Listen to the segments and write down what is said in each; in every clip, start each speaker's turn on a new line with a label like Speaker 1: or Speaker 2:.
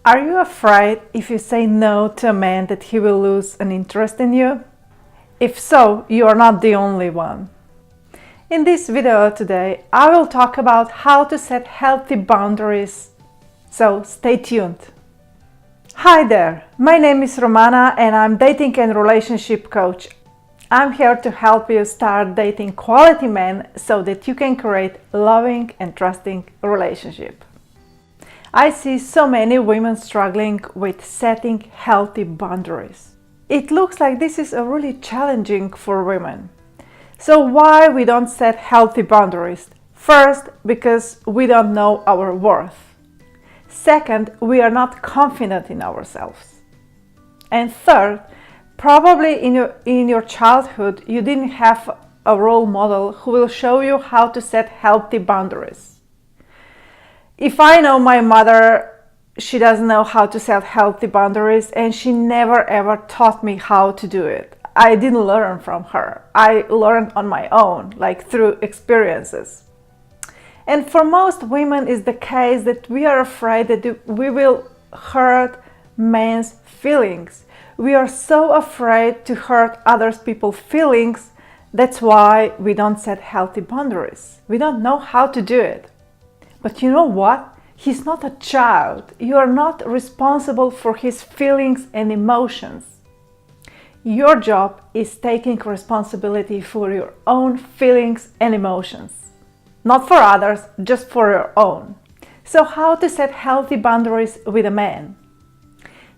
Speaker 1: Are you afraid if you say no to a man that he will lose an interest in you? If so, you are not the only one. In this video today, I will talk about how to set healthy boundaries, so stay tuned. Hi there, my name is Romana and I'm dating and relationship coach. I'm here to help you start dating quality men so that you can create loving and trusting relationship. I see so many women struggling with setting healthy boundaries. It looks like this is really challenging for women. So why we don't set healthy boundaries? First, because we don't know our worth. Second, we are not confident in ourselves. And third, probably in your childhood you didn't have a role model who will show you how to set healthy boundaries. If I know my mother, she doesn't know how to set healthy boundaries and she never ever taught me how to do it. I didn't learn from her. I learned on my own, like through experiences. And for most women is the case that we are afraid that we will hurt men's feelings. We are so afraid to hurt other people's feelings. That's why we don't set healthy boundaries. We don't know how to do it. But you know what? He's not a child. You are not responsible for his feelings and emotions. Your job is taking responsibility for your own feelings and emotions. Not for others, just for your own. So how to set healthy boundaries with a man?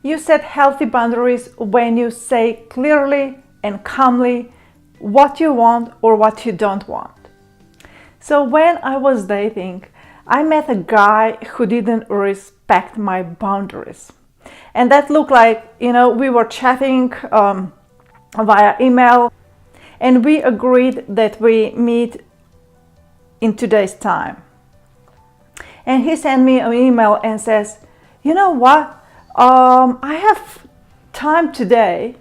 Speaker 1: You set healthy boundaries when you say clearly and calmly what you want or what you don't want. So when I was dating, I met a guy who didn't respect my boundaries. And that looked like, we were chatting via email and we agreed that we meet in today's time. And he sent me an email and says, you know what? I have time today.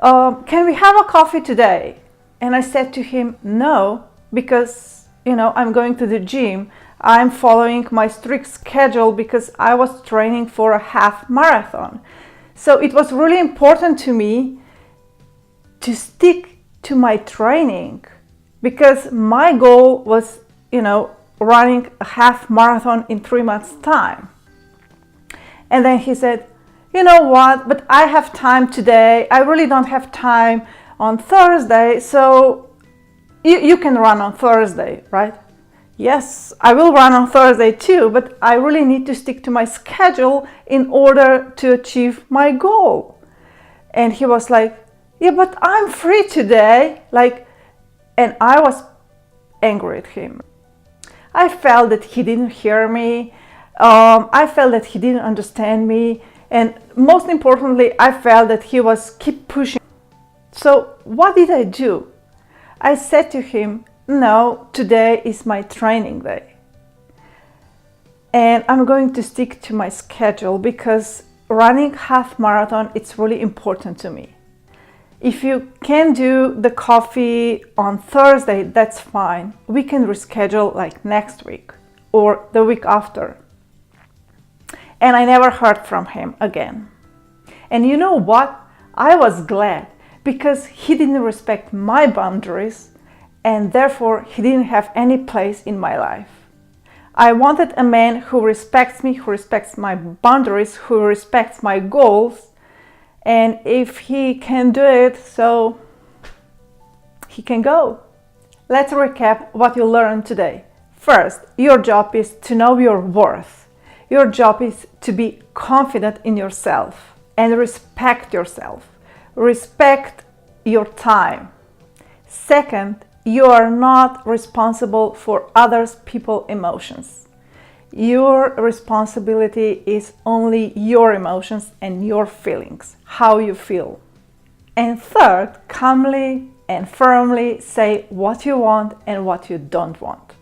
Speaker 1: Can we have a coffee today? And I said to him, no, because, I'm going to the gym. I'm following my strict schedule because I was training for a half marathon. So it was really important to me to stick to my training because my goal was, running a half marathon in 3 months' time. And then he said, you know what, but I have time today. I really don't have time on Thursday. So you can run on Thursday, right? Yes, I will run on Thursday too, but I really need to stick to my schedule in order to achieve my goal. And he was like, yeah, but I'm free today. And I was angry at him. I felt that he didn't hear me. I felt that he didn't understand me. And most importantly, I felt that he was keep pushing. So what did I do? I said to him, no, today is my training day. And I'm going to stick to my schedule because running half marathon, it's really important to me. If you can do the coffee on Thursday, that's fine. We can reschedule like next week or the week after. And I never heard from him again. And you know what? I was glad because he didn't respect my boundaries and therefore he didn't have any place in my life. I wanted a man who respects me, who respects my boundaries, who respects my goals. And if he can do it, so he can go. Let's recap what you learned today. First, your job is to know your worth. Your job is to be confident in yourself and respect yourself. Respect your time. Second, you are not responsible for other people's emotions. Your responsibility is only your emotions and your feelings, how you feel. And third, calmly and firmly say what you want and what you don't want.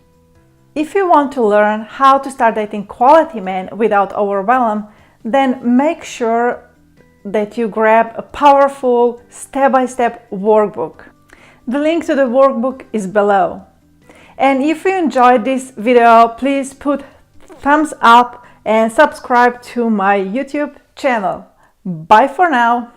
Speaker 1: If you want to learn how to start dating quality men without overwhelm, then make sure that you grab a powerful step-by-step workbook. The link to the workbook is below. And if you enjoyed this video, please put thumbs up and subscribe to my YouTube channel. Bye for now.